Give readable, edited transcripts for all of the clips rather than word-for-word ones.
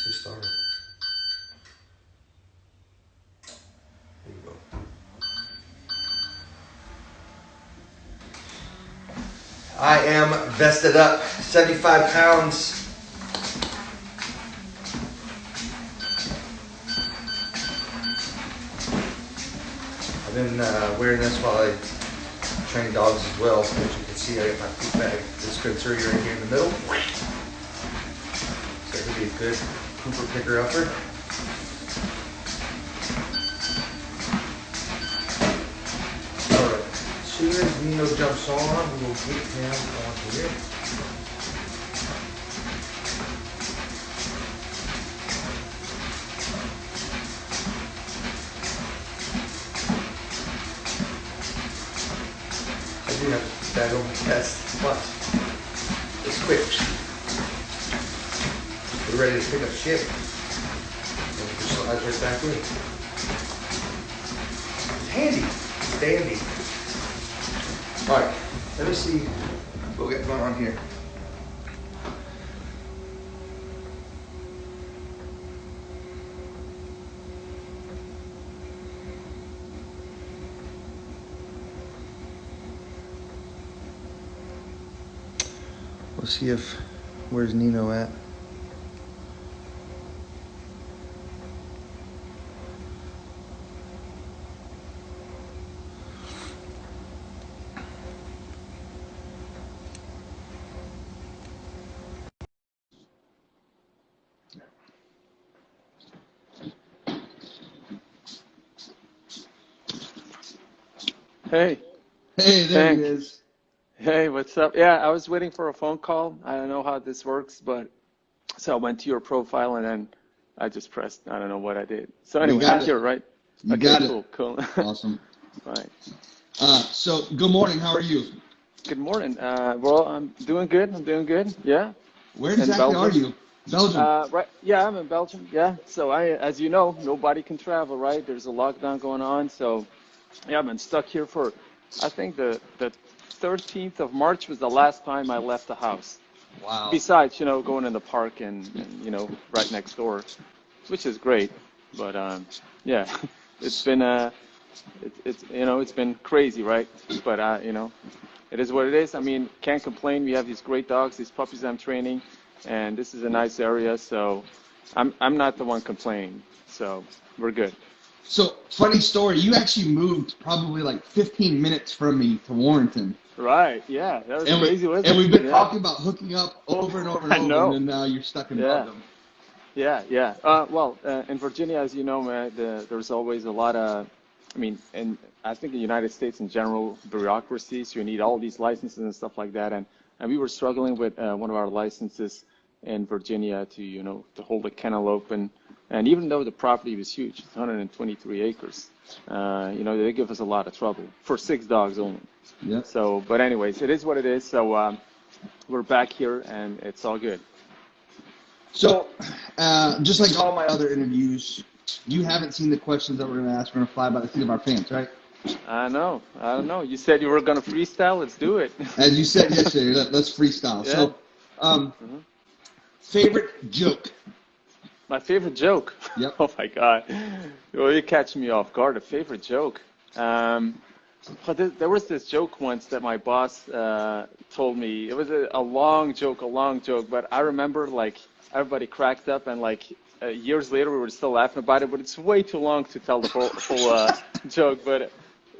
Let's get started. There you go. I am vested up, 75 pounds. I've been wearing this while I train dogs as well. As you can see, I got my poop bag dispenser right here in the middle. So it could be a good pooper picker upper. Alright, as soon as Nino jumps on, we will get him on here. I do have that on my chest, but it's quick. We're ready to pick up shit. And it just slides right back in. It's handy. It's dandy. Alright, let me see what we got going on here. Let's see if, where's Nino at? Hey, Hey, there Tank. he is. Hey, what's up? Yeah, I was waiting for a phone call. I don't know how this works, but so I went to your profile and then I just pressed. I don't know what I did. So You anyway, got I'm it. here, right? You Okay, got it. cool, cool. Awesome. Right. So, good morning. How are you? Good morning. Well, I'm doing good. I'm doing good. Yeah, Where in exactly are Belgium. you? Belgium. Right. Yeah, I'm in Belgium. Yeah. So as you know, nobody can travel, right? There's a lockdown going on. So yeah, I've been stuck here for, I think the 13th of March was the last time I left the house. Wow. Besides, going in the park and right next door, which is great. But yeah, it's been it's been crazy, right? But it is what it is. I mean, can't complain. We have these great dogs, these puppies I'm training, and this is a nice area, so I'm not the one complaining. So we're good. So, funny story. You actually moved probably like 15 minutes from me to Warrenton. Right? Yeah, that was And crazy, wasn't we've it? been Yeah, talking about hooking up over and over and I over, and know. then now you're stuck in Yeah. Belgium. Yeah. Well, in Virginia, as you know, man, there's always a lot of, I mean, and I think the United States in general, bureaucracy, so you need all these licenses and stuff like that. And we were struggling with one of our licenses in Virginia to hold a kennel open. And even though the property was huge, it's 123 acres, they give us a lot of trouble for 6 dogs only. Yep. So, but anyways, it is what it is. So we're back here and it's all good. So, just like all my other interviews, you haven't seen the questions that we're going to ask. We're going to fly by the seat of our pants, right? I know. I don't know. You said you were going to freestyle. Let's do it. As you said yesterday, let's freestyle. Yeah. So, favorite joke? My favorite joke. Yep. Oh my God. Well, you catch me off guard. A favorite joke. But there was this joke once that my boss told me. It was a long joke, but I remember like everybody cracked up and like years later we were still laughing about it, but it's way too long to tell the full joke. But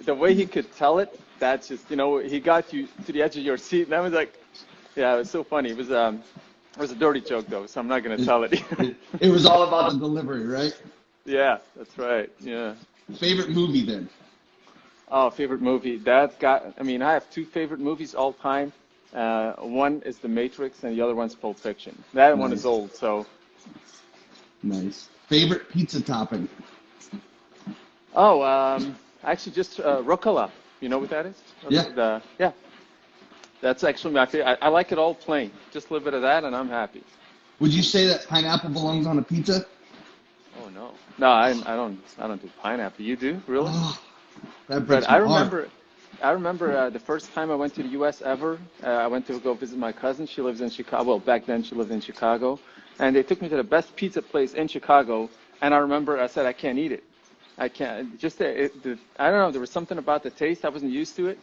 the way he could tell it, that's just, he got you to the edge of your seat. And I was like, yeah, it was so funny. It was a dirty joke though, so I'm not going to tell it. It was all about the delivery, right? Yeah, that's right. Yeah. Favorite movie then? Oh, favorite movie. I have 2 favorite movies all time. One is The Matrix and the other one's Pulp Fiction. That one is Nice. old, so. Nice. Favorite pizza topping? Oh, actually just rucola. You know what that is? Yeah. Yeah. That's actually my favorite. I like it all plain. Just a little bit of that and I'm happy. Would you say that pineapple belongs on a pizza? Oh, no. No, I don't do pineapple. You do? Really? Oh, that breaks But I my heart. remember, I remember the first time I went to the U.S. ever. I went to go visit my cousin. She lives in Chicago. Well, back then she lived in Chicago, and they took me to the best pizza place in Chicago. And I remember I said I can't eat it. I can't. Just I don't know. There was something about the taste. I wasn't used to it.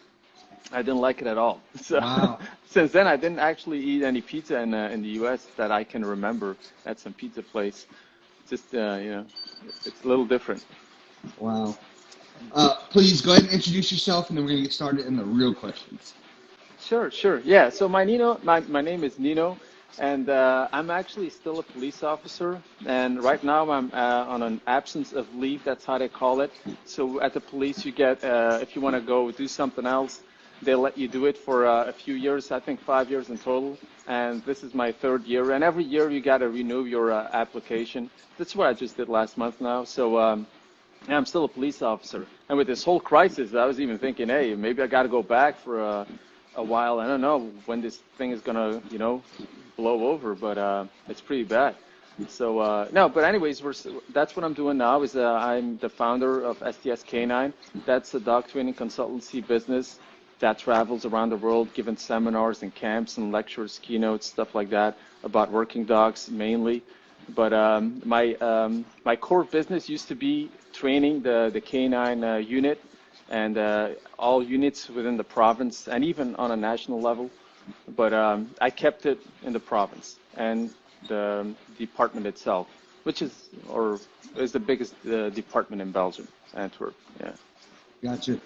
I didn't like it at all. So Wow. since then, I didn't actually eat any pizza in the U.S. that I can remember at some pizza place. Just it's a little different. Wow. Please go ahead and introduce yourself, and then we're gonna get started in the real questions. Sure. Yeah. So my name is Nino, and I'm actually still a police officer. And right now I'm on an absence of leave. That's how they call it. So at the police, you get if you want to go do something else, they let you do it for a few years. I think 5 years in total. And this is my 3rd year. And every year you got to renew your application. That's what I just did last month now. So. Yeah, I'm still a police officer. And with this whole crisis, I was even thinking, hey, maybe I got to go back for a while. I don't know when this thing is going to, blow over, but it's pretty bad. So, no, but anyways, that's what I'm doing now is I'm the founder of STSK9. That's a dog training consultancy business that travels around the world giving seminars and camps and lectures, keynotes, stuff like that about working dogs mainly. But my core business used to be training the canine unit and all units within the province and even on a national level. But I kept it in the province and the department itself, which is the biggest department in Belgium, Antwerp. Yeah. Gotcha.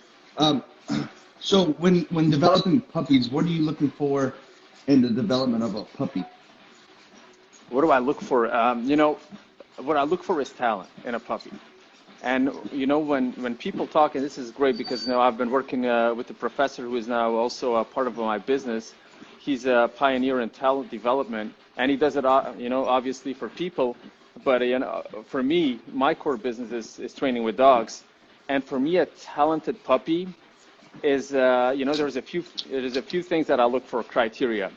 So when developing puppies, what are you looking for in the development of a puppy? What do I look for? What I look for is talent in a puppy. And, when people talk, and this is great because, I've been working with a professor who is now also a part of my business. He's a pioneer in talent development, and he does it, obviously for people. But, for me, my core business is training with dogs. And for me, a talented puppy is, there's a few things that I look for criteria.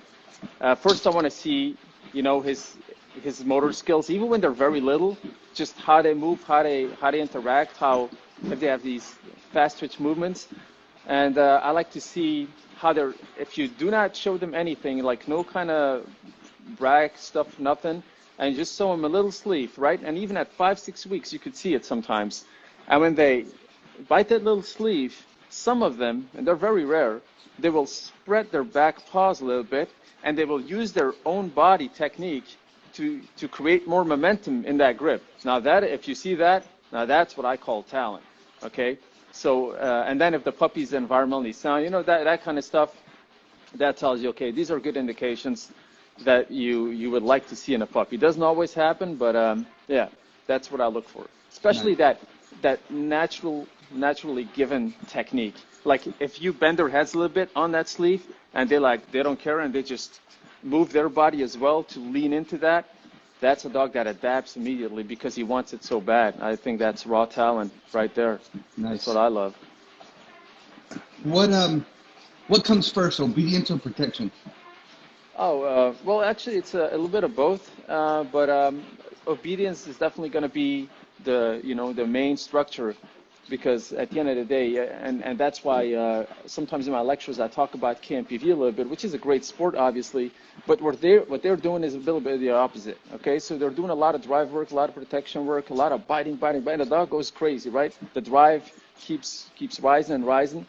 First, I want to see, his motor skills, even when they're very little, just how they move, how they interact, if they have these fast twitch movements. And I like to see how if you do not show them anything, like no kind of brag stuff, nothing, and just show them a little sleeve, right? And even at 5-6 weeks, you could see it sometimes. And when they bite that little sleeve, some of them, and they're very rare, they will spread their back paws a little bit, and they will use their own body technique to create more momentum in that grip. Now if you see that, now that's what I call talent, okay? So, and then if the puppy's environmentally sound, that kind of stuff, that tells you, okay, these are good indications that you would like to see in a puppy. It doesn't always happen, but yeah, that's what I look for. Especially that naturally given technique. Like if you bend their heads a little bit on that sleeve and they don't care and they just move their body as well to lean into that, that's a dog that adapts immediately because he wants it so bad. I think that's raw talent right there. Nice. That's what I love. What comes first, obedience or protection? Well, actually, it's a little bit of both. But obedience is definitely going to be the main structure, because at the end of the day, and that's why sometimes in my lectures I talk about KMPV a little bit, which is a great sport, obviously, but what they're doing is a little bit of the opposite, okay? So they're doing a lot of drive work, a lot of protection work, a lot of biting. The dog goes crazy, right? The drive keeps rising and rising,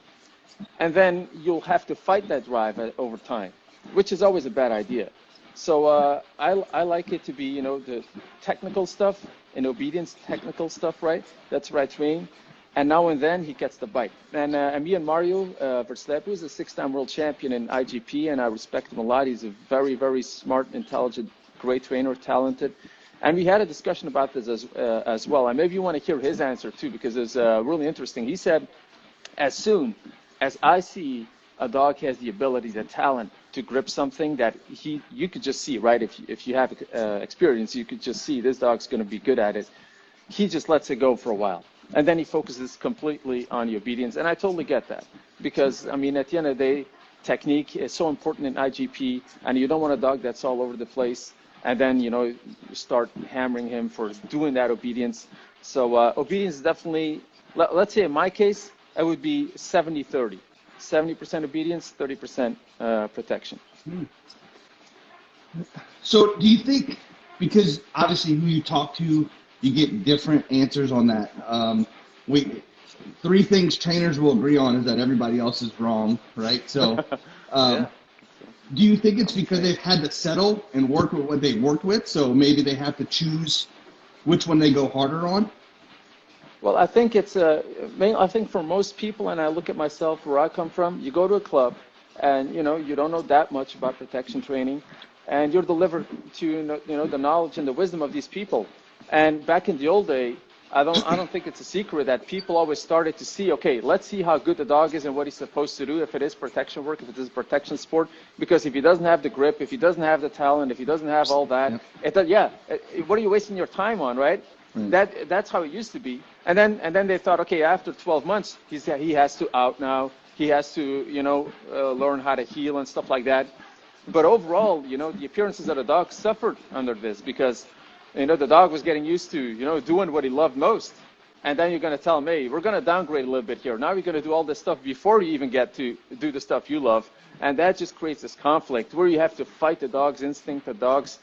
and then you'll have to fight that drive over time, which is always a bad idea. So I like it to be, the technical stuff and obedience, technical stuff, right? That's what I train. And now and then he gets the bite. And me and Mario Verstappen, who's a 6-time world champion in IGP, and I respect him a lot. He's a very, very smart, intelligent, great trainer, talented. And we had a discussion about this as well. And maybe you want to hear his answer too, because it's really interesting. He said, as soon as I see a dog has the ability, the talent to grip something that you could just see, right? If you have experience, you could just see this dog's going to be good at it. He just lets it go for a while. And then he focuses completely on the obedience. And I totally get that. Because, I mean, at the end of the day, technique is so important in IGP. And you don't want a dog that's all over the place. And then, you start hammering him for doing that obedience. So obedience is definitely, let's say in my case, it would be 70-30. 70% obedience, 30% protection. So do you think, because obviously who you talk to, you get different answers on that. Three things trainers will agree on is that everybody else is wrong, right? So Yeah. do you think it's because they've had to settle and work with what they've worked with, so maybe they have to choose which one they go harder on? Well, I think I think for most people, and I look at myself where I come from, you go to a club and, you don't know that much about protection training, and you're delivered to, the knowledge and the wisdom of these people. And back in the old day, I don't think it's a secret that people always started to see, okay, let's see how good the dog is and what he's supposed to do if it is protection work, if it is a protection sport. Because if he doesn't have the grip, if he doesn't have the talent, if he doesn't have all that, what are you wasting your time on, right? That's how it used to be. And then they thought, okay, after 12 months, he has to out now. He has to, learn how to heal and stuff like that. But overall, the appearances of the dog suffered under this because, the dog was getting used to, doing what he loved most. And then you're going to tell him, hey, we're going to downgrade a little bit here. Now you're going to do all this stuff before you even get to do the stuff you love. And that just creates this conflict where you have to fight the dog's instinct, the dog's,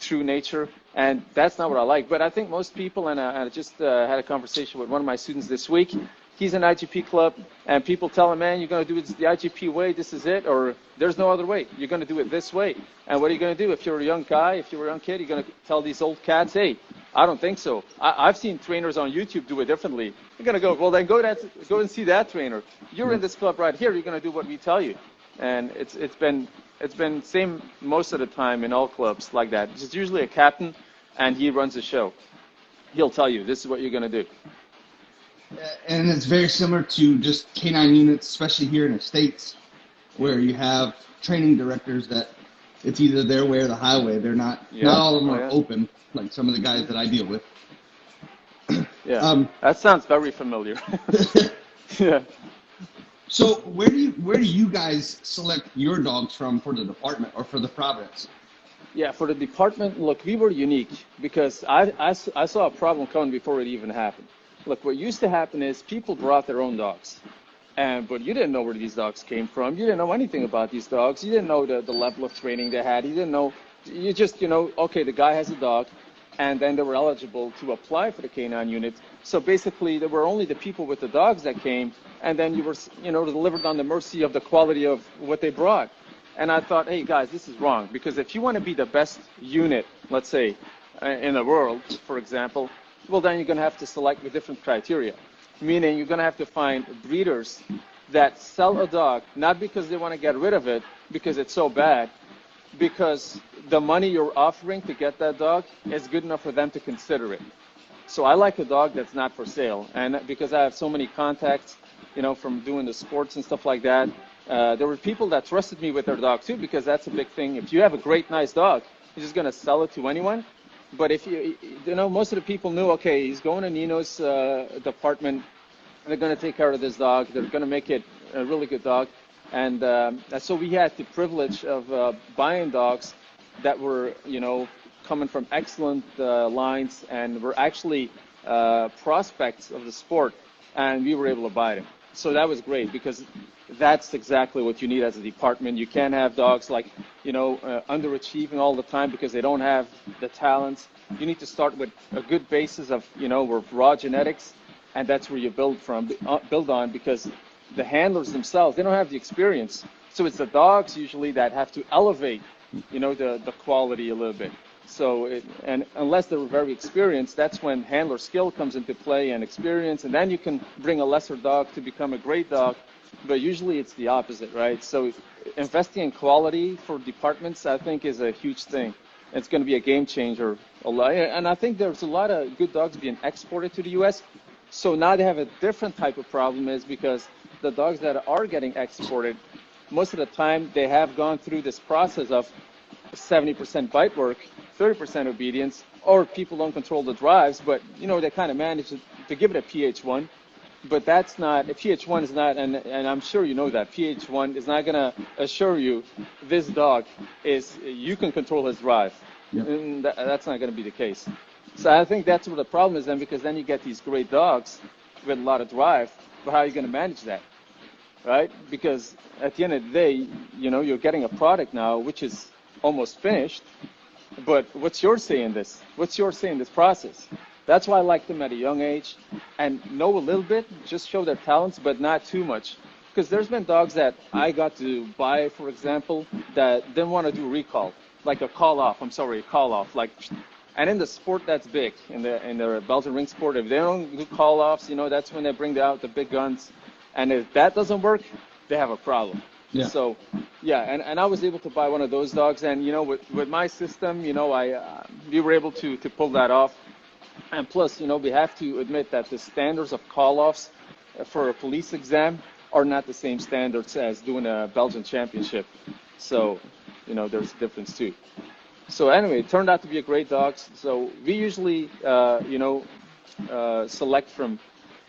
true nature. And that's not what I like. But I think most people, and I just had a conversation with one of my students this week. He's in IGP club, and people tell him, man, you're going to do it the IGP way, this is it, or there's no other way. You're going to do it this way. And what are you going to do? If you're a young guy, if you're a young kid, you're going to tell these old cats, hey, I don't think so. I've seen trainers on YouTube do it differently. You're going to go, well, then go and see that trainer. You're in this club right here. You're going to do what we tell you. And it's been same most of the time in all clubs like that. It's usually a captain, and he runs the show. He'll tell you, this is what you're going to do. And it's very similar to just canine units, especially here in the States, where you have training directors that it's either their way or the highway. They're not all of them are open, like some of the guys that I deal with. Yeah, that sounds very familiar. Yeah. So where do you guys select your dogs from for the department or for the province? Yeah, for the department, look, we were unique because I saw a problem coming before it even happened. Look, what used to happen is people brought their own dogs, but you didn't know where these dogs came from. You didn't know anything about these dogs. You didn't know the level of training they had. You didn't know. You just, okay, the guy has a dog, and then they were eligible to apply for the canine unit. So basically, there were only the people with the dogs that came, and then you were, delivered on the mercy of the quality of what they brought. And I thought, hey, guys, this is wrong, because if you want to be the best unit, let's say, in the world, for example, well, then you're going to have to select with different criteria, meaning you're going to have to find breeders that sell a dog, not because they want to get rid of it, because it's so bad, because the money you're offering to get that dog is good enough for them to consider it. So I like a dog that's not for sale, and because I have so many contacts, from doing the sports and stuff like that, there were people that trusted me with their dog too, because that's a big thing. If you have a great, nice dog, you're just going to sell it to anyone. But if most of the people knew, okay, he's going to Nino's department, they're going to take care of this dog, they're going to make it a really good dog. And so we had the privilege of buying dogs that were, coming from excellent lines and were actually prospects of the sport, and we were able to buy them. So that was great, because that's exactly what you need as a department. You can't have dogs like, underachieving all the time because they don't have the talents. You need to start with a good basis of, with raw genetics, and that's where you build on, because the handlers themselves, they don't have the experience. So it's the dogs usually that have to elevate, the quality a little bit. So, and unless they're very experienced, that's when handler skill comes into play and experience, and then you can bring a lesser dog to become a great dog. But usually it's the opposite, right? So investing in quality for departments, I think, is a huge thing. It's going to be a game changer. And I think there's a lot of good dogs being exported to the U.S. So now they have a different type of problem, is because the dogs that are getting exported, most of the time they have gone through this process of 70% bite work, 30% obedience, or people don't control the drives, but, they kind of manage to give it a PH1. But that's not, a PH1 is not, and I'm sure you know that, PH1 is not going to assure you this dog you can control his drive. Yep. And that's not going to be the case. So I think that's where the problem is then, because then you get these great dogs with a lot of drive, but how are you going to manage that? right? Because at the end of the day, you're getting a product now which is almost finished. But what's your say in this? What's your say in this process? That's why I like them at a young age and know a little bit, just show their talents, but not too much. Because there's been dogs that I got to buy, for example, that didn't want to do recall, like a call off. And in the sport, that's big. In the Belgian ring sport, if they don't do call offs, that's when they bring out the big guns. And if that doesn't work, they have a problem. Yeah. So, yeah, and I was able to buy one of those dogs, and with my system, we were able to pull that off. And plus, we have to admit that the standards of call-offs for a police exam are not the same standards as doing a Belgian championship. So, there's a difference too. So anyway, it turned out to be a great dog. So we usually, select from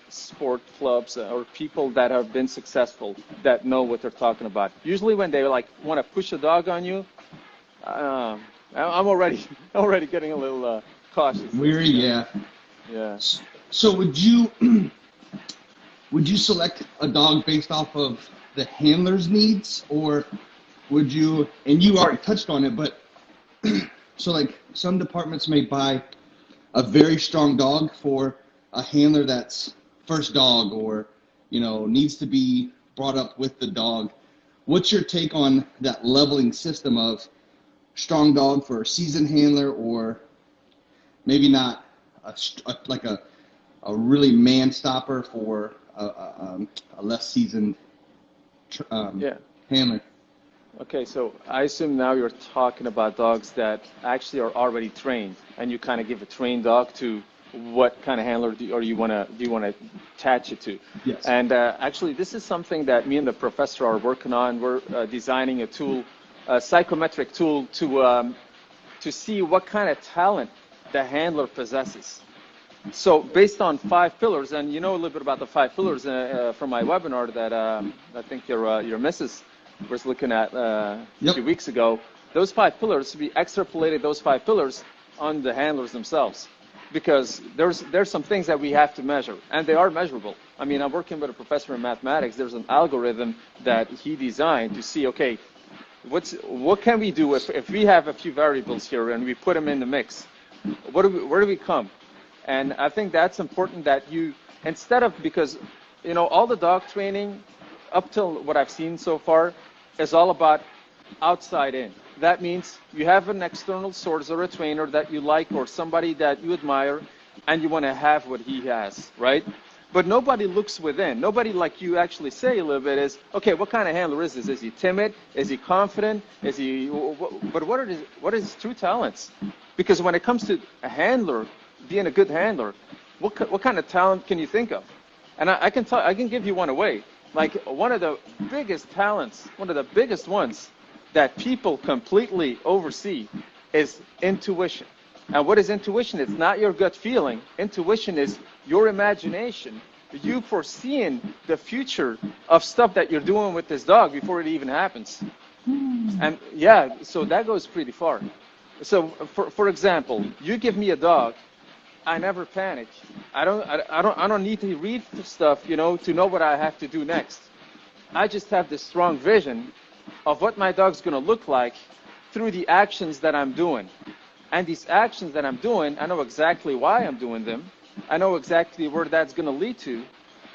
sport clubs or people that have been successful, that know what they're talking about. Usually when they want to push a dog on you, I'm already getting a little cautious. Weary, yeah. Yeah. So would you select a dog based off of the handler's needs, or would you, and you already touched on it, but so like some departments may buy a very strong dog for a handler that's first dog, or needs to be brought up with the dog. What's your take on that leveling system of strong dog for a seasoned handler, or maybe not a really man stopper for a less seasoned handler? Okay, so I assume now you're talking about dogs that actually are already trained, and you kind of give a trained dog to what kind of handler do you want to attach it to? Yes. And actually, this is something that me and the professor are working on. We're designing a tool, a psychometric tool, to see what kind of talent the handler possesses. So based on 5 pillars, and a little bit about the 5 pillars from my webinar that I think your missus was looking at a few weeks ago. Those 5 pillars, we extrapolated those 5 pillars on the handlers themselves, because there's some things that we have to measure, and they are measurable. I mean, I'm working with a professor in mathematics. There's an algorithm that he designed to see, okay, what can we do if we have a few variables here and we put them in the mix? Where do we come? And I think that's important that you, instead of, because all the dog training up till what I've seen so far is all about outside in. That means you have an external source or a trainer that you like, or somebody that you admire, and you want to have what he has, right? But nobody looks within. Nobody, like you actually say a little bit, is, okay, what kind of handler is this? Is he timid? Is he confident? Is he, but what are his true talents? Because when it comes to a handler, being a good handler, what kind of talent can you think of? And I can give you one away. Like, one of the biggest talents, one of the biggest ones that people completely oversee is intuition. And what is intuition? It's not your gut feeling. Intuition is your imagination, you foreseeing the future of stuff that you're doing with this dog before it even happens. And yeah, so that goes pretty far. So for example, you give me a dog, I never panic. I don't need to read stuff, to know what I have to do next. I just have this strong vision of what my dog's going to look like through the actions that I'm doing. And these actions that I'm doing, I know exactly why I'm doing them. I know exactly where that's going to lead to.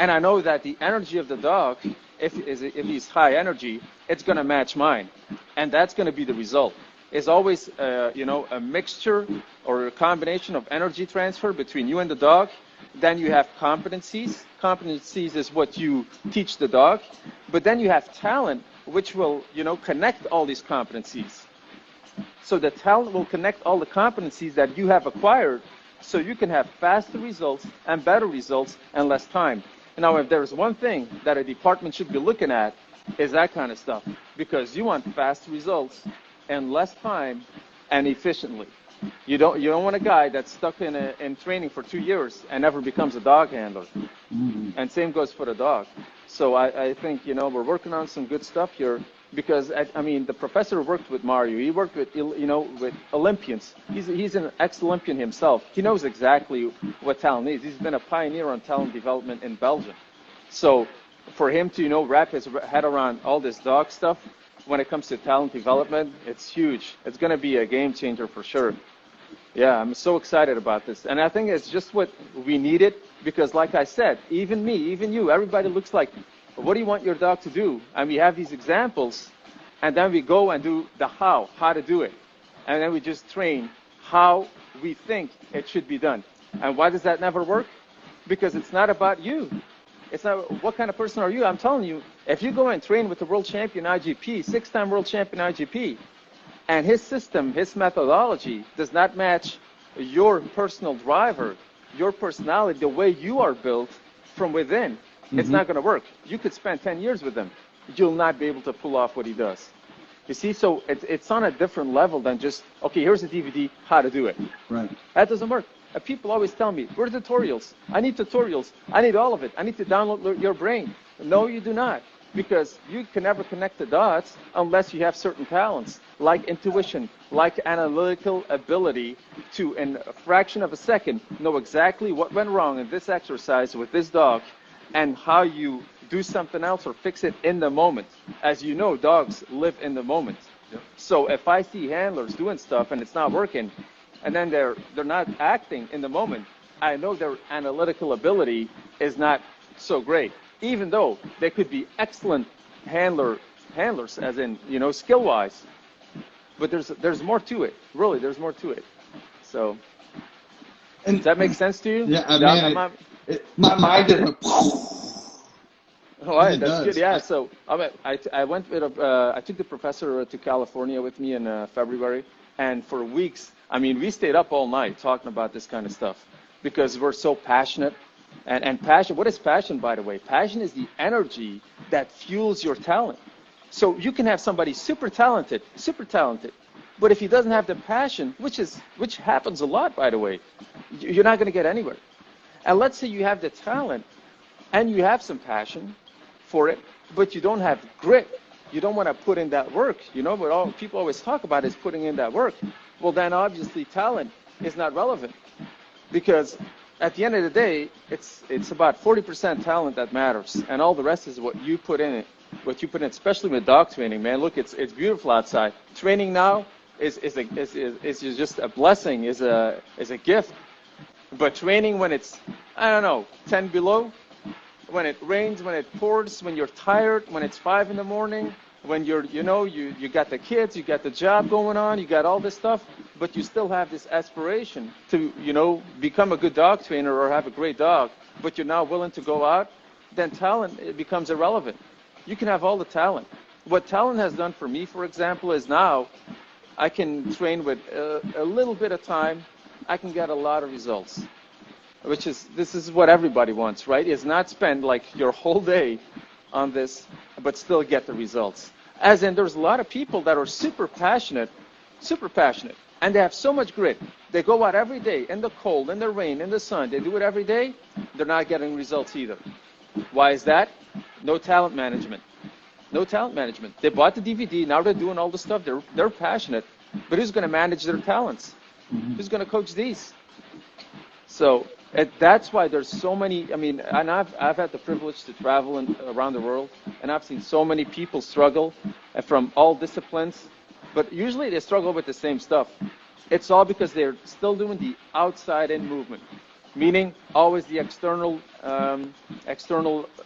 And I know that the energy of the dog, if he's high energy, it's going to match mine. And that's going to be the result. It's always, a mixture or a combination of energy transfer between you and the dog. Then you have competencies. Competencies is what you teach the dog. But then you have talent, which will, connect all these competencies. So the talent will connect all the competencies that you have acquired, so you can have faster results and better results and less time. Now, if there's one thing that a department should be looking at, is that kind of stuff. Because you want fast results and less time and efficiently. You don't want a guy that's stuck in training for 2 years and never becomes a dog handler. Mm-hmm. And same goes for the dog. So I think, we're working on some good stuff here, because, the professor worked with Mario. He worked with, with Olympians. He's an ex-Olympian himself. He knows exactly what talent is. He's been a pioneer on talent development in Belgium. So for him to, wrap his head around all this dog stuff, when it comes to talent development, it's huge. It's going to be a game changer for sure. Yeah, I'm so excited about this. And I think it's just what we needed because, like I said, even me, even you, everybody looks like, what do you want your dog to do? And we have these examples, and then we go and do the how to do it. And then we just train how we think it should be done. And why does that never work? Because it's not about you. It's not, what kind of person are you? I'm telling you, if you go and train with the world champion IGP, 6-time world champion IGP, and his system, his methodology does not match your personal driver, your personality, the way you are built from within, it's not going to work. You could spend 10 years with him. You'll not be able to pull off what he does. You see, so it's on a different level than just, okay, here's a DVD, how to do it. Right. That doesn't work. People always tell me, where's tutorials? I need tutorials. I need all of it. I need to download your brain. No, you do not. Because you can never connect the dots unless you have certain talents, like intuition, like analytical ability to, in a fraction of a second, know exactly what went wrong in this exercise with this dog and how you do something else or fix it in the moment. As you know, dogs live in the moment. Yep. So if I see handlers doing stuff and it's not working, and then they're not acting in the moment, I know their analytical ability is not so great. Even though they could be excellent handlers, as in, skill-wise. But there's more to it. Really, there's more to it. So, does that make sense to you? Yeah, my mind is like, all right, that's good. Yeah, so I went with I took the professor to California with me in February, and for weeks, we stayed up all night talking about this kind of stuff because we're so passionate. And passion, what is passion, by the way? Passion is the energy that fuels your talent. So you can have somebody super talented, but if he doesn't have the passion, which happens a lot, by the way, you're not going to get anywhere. And let's say you have the talent and you have some passion for it, but you don't have grit. You don't want to put in that work. What all people always talk about is putting in that work. Well, then obviously talent is not relevant because at the end of the day, it's about 40% talent that matters, and all the rest is what you put in it. What you put in, especially with dog training, man. Look, it's beautiful outside. Training now is just a blessing, is a gift. But training when it's 10 below, when it rains, when it pours, when you're tired, when it's 5 in the morning, when you got the kids, you got the job going on, you got all this stuff, but you still have this aspiration to, become a good dog trainer or have a great dog, but you're now willing to go out, then talent, it becomes irrelevant. You can have all the talent. What talent has done for me, for example, is now I can train with a little bit of time, I can get a lot of results, this is what everybody wants, right? Is not spend like your whole day on this, but still get the results. As in, there's a lot of people that are super passionate, and they have so much grit. They go out every day in the cold, in the rain, in the sun. They do it every day. They're not getting results either. Why is that? No talent management. No talent management. They bought the DVD. Now they're doing all the stuff. They're passionate. But who's going to manage their talents? Who's going to coach these? So that's why there's so many. And I've had the privilege to travel around the world, and I've seen so many people struggle from all disciplines. But usually they struggle with the same stuff. It's all because they're still doing the outside-in movement, meaning always the external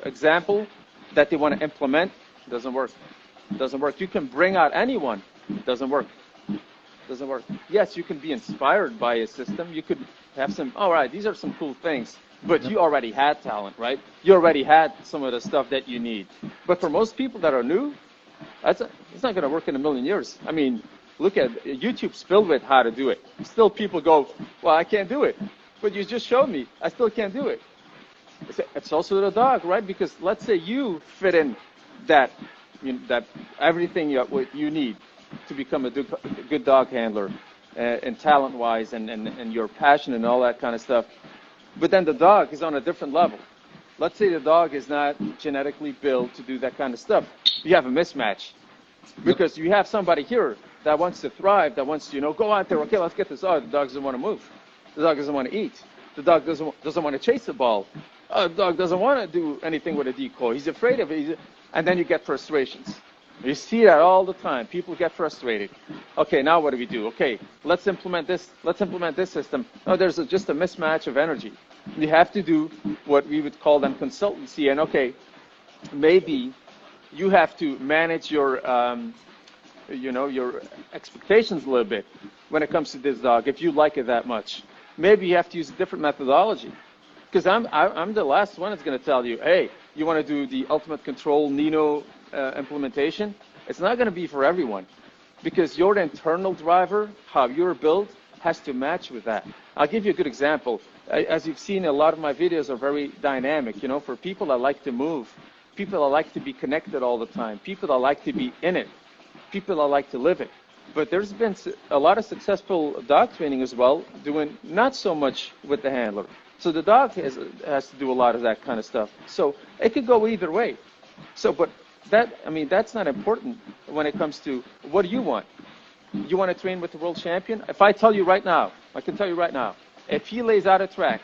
example that they want to implement doesn't work. You can bring out anyone, doesn't work. Yes, you can be inspired by a system. You could have some, all right, these are some cool things, but you already had talent, right? You already had some of the stuff that you need. But for most people that are new, it's not going to work in a million years. Look at YouTube's filled with how to do it. Still people go, well, I can't do it. But you just showed me. I still can't do it. It's also the dog, right? Because let's say you fit in that everything you need to become a good dog handler, and talent-wise, and your passion and all that kind of stuff. But then the dog is on a different level. Let's say the dog is not genetically built to do that kind of stuff. You have a mismatch. Because you have somebody here that wants to thrive, that wants to, go out there, okay, let's get this dog. The dog doesn't want to move. The dog doesn't want to eat. The dog doesn't want to chase the ball. Oh, the dog doesn't want to do anything with a decoy. He's afraid of it. And then you get frustrations. You see that all the time. People get frustrated. Okay, now what do we do? Okay, let's implement this. Let's implement this system. Oh, there's just a mismatch of energy. You have to do what we would call then consultancy. And okay, maybe you have to manage your, your expectations a little bit when it comes to this dog. If you like it that much, maybe you have to use a different methodology. Because I'm the last one that's going to tell you, hey, you want to do the ultimate control Nino implementation? It's not going to be for everyone, because your internal driver, how you're built, has to match with that. I'll give you a good example. As you've seen, a lot of my videos are very dynamic. For people that like to move, people that like to be connected all the time, people that like to be in it, people that like to live it. But there's been a lot of successful dog training as well, doing not so much with the handler. So the dog has to do a lot of that kind of stuff. So it could go either way. So, but that's not important when it comes to what do you want? You want to train with the world champion? If I tell you right now, I can tell you right now, if he lays out a track,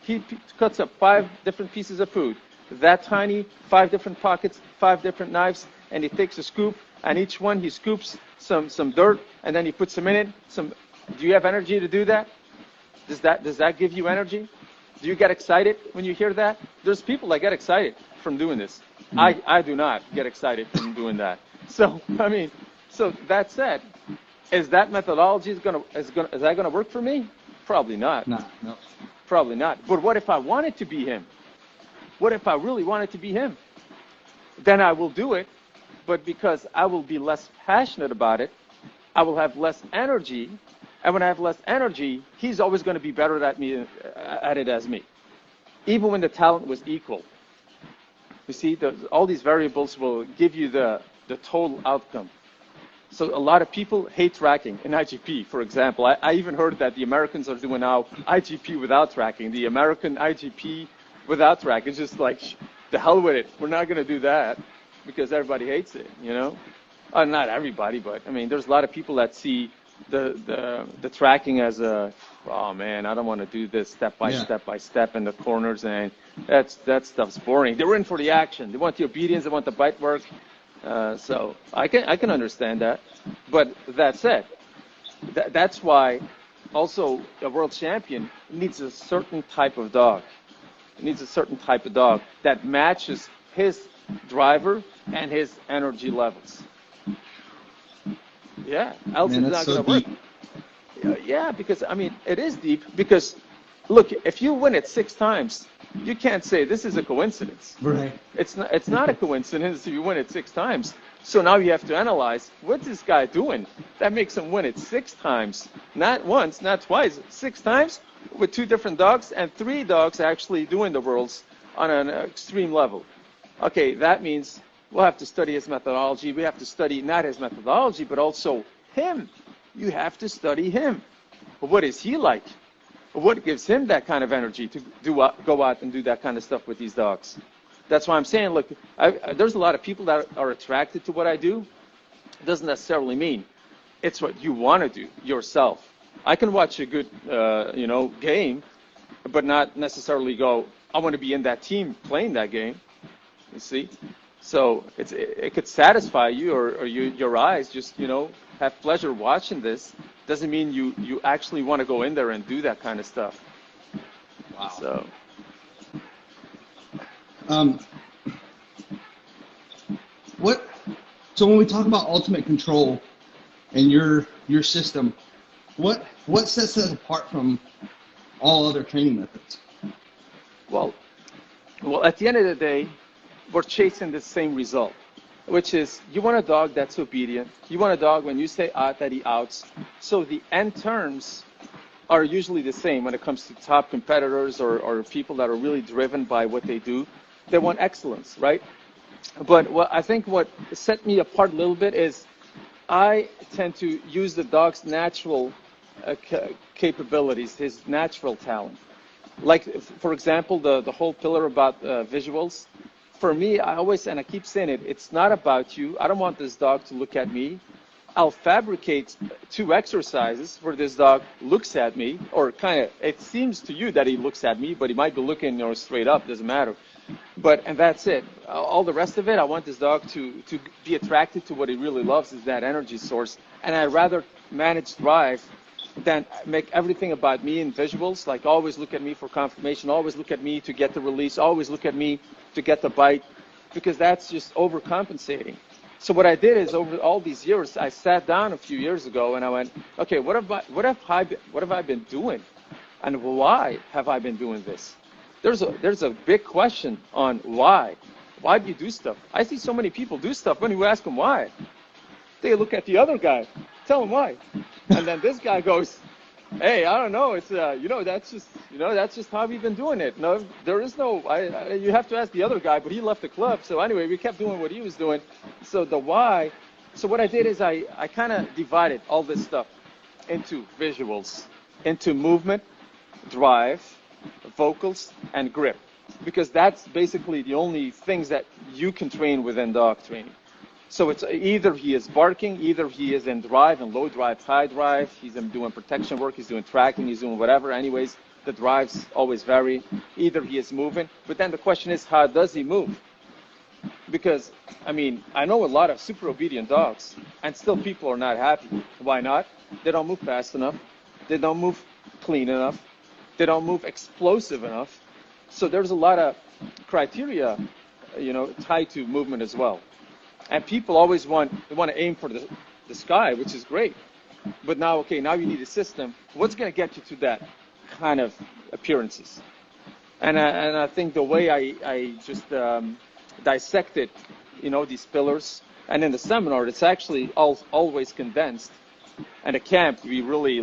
he cuts up 5 different pieces of food, that tiny, 5 different pockets, 5 different knives, and he takes a scoop, and each one he scoops some dirt, and then he puts them in it. Do you have energy to do that? Does that give you energy? Do you get excited when you hear that? There's people that get excited from doing this. I do not get excited from doing that. So so that said, is that methodology is that gonna work for me? Probably not. No. Probably not. But what if I wanted to be him? What if I really wanted to be him? Then I will do it, but because I will be less passionate about it, I will have less energy. And when I have less energy, he's always going to be better at it as me, even when the talent was equal. You see, all these variables will give you the total outcome. So a lot of people hate tracking in IGP, for example. I even heard that the Americans are doing now IGP without tracking. The American IGP without tracking. It's just like, the hell with it. We're not going to do that because everybody hates it, Not everybody, but there's a lot of people that see the tracking as oh man, I don't want to do this step by step in the corners, and that stuff's boring. They're in for the action. They want the obedience. They want the bite work. So I can understand that. But that said, that's why also a world champion needs a certain type of dog. It needs a certain type of dog that matches his driver and his energy levels. Yeah, else it's not going to work. Yeah, because it is deep. Because look, if you win it 6 times, you can't say this is a coincidence. Right. It's not a coincidence if you win it 6 times. So now you have to analyze, what's this guy doing that makes him win it 6 times, not once, not twice, 6 times with 2 different dogs and 3 dogs actually doing the worlds on an extreme level. Okay, that means we'll have to study his methodology. We have to study not his methodology, but also him. You have to study him. What is he like? What gives him that kind of energy to go out and do that kind of stuff with these dogs? That's why I'm saying, look, there's a lot of people that are attracted to what I do. It doesn't necessarily mean it's what you want to do yourself. I can watch a good, game, but not necessarily go, I want to be in that team playing that game. You see? So it could satisfy you or your eyes, just, have pleasure watching this. Doesn't mean you actually want to go in there and do that kind of stuff. Wow. So when we talk about ultimate control and your system, what sets that apart from all other training methods? Well, at the end of the day, we're chasing the same result, which is you want a dog that's obedient. You want a dog when you say out that he outs. So the end terms are usually the same when it comes to top competitors or people that are really driven by what they do. They want excellence, right? But I think what set me apart a little bit is I tend to use the dog's natural capabilities, his natural talent. Like, for example, the whole pillar about visuals. For me, I always, and I keep saying it, it's not about you. I don't want this dog to look at me. I'll fabricate 2 exercises where this dog looks at me, or kind of, it seems to you that he looks at me, but he might be looking straight up, doesn't matter. And that's it. All the rest of it, I want this dog to be attracted to what he really loves, is that energy source. And I'd rather manage drive than make everything about me and visuals, like always look at me for confirmation, always look at me to get the release, always look at me to get the bite, because that's just overcompensating. So what I did is, over all these years, I sat down a few years ago and I went, okay, what have I been doing, and why have I been doing this? There's a big question on why. Why do you do stuff? I see so many people do stuff. When you ask them why, they look at the other guy, tell him why, and then this guy goes, hey, I don't know. It's that's just how we've been doing it. No, there is no. You have to ask the other guy, but he left the club. So anyway, we kept doing what he was doing. So the why. So what I did is I kind of divided all this stuff into visuals, into movement, drive, vocals, and grip, because that's basically the only things that you can train within dog training. So it's either he is barking, either he is in drive and low drive, high drive, he's doing protection work, he's doing tracking, he's doing whatever. Anyways, the drives always vary. Either he is moving, but then the question is, how does he move? Because, I mean, I know a lot of super obedient dogs, and still people are not happy. Why not? They don't move fast enough. They don't move clean enough. They don't move explosive enough. So there's a lot of criteria, tied to movement as well. And people always want to aim for the sky, which is great. But now you need a system. What's going to get you to that kind of appearances? And I think the way I just dissected, these pillars, and in the seminar, it's actually always condensed. And at camp, we really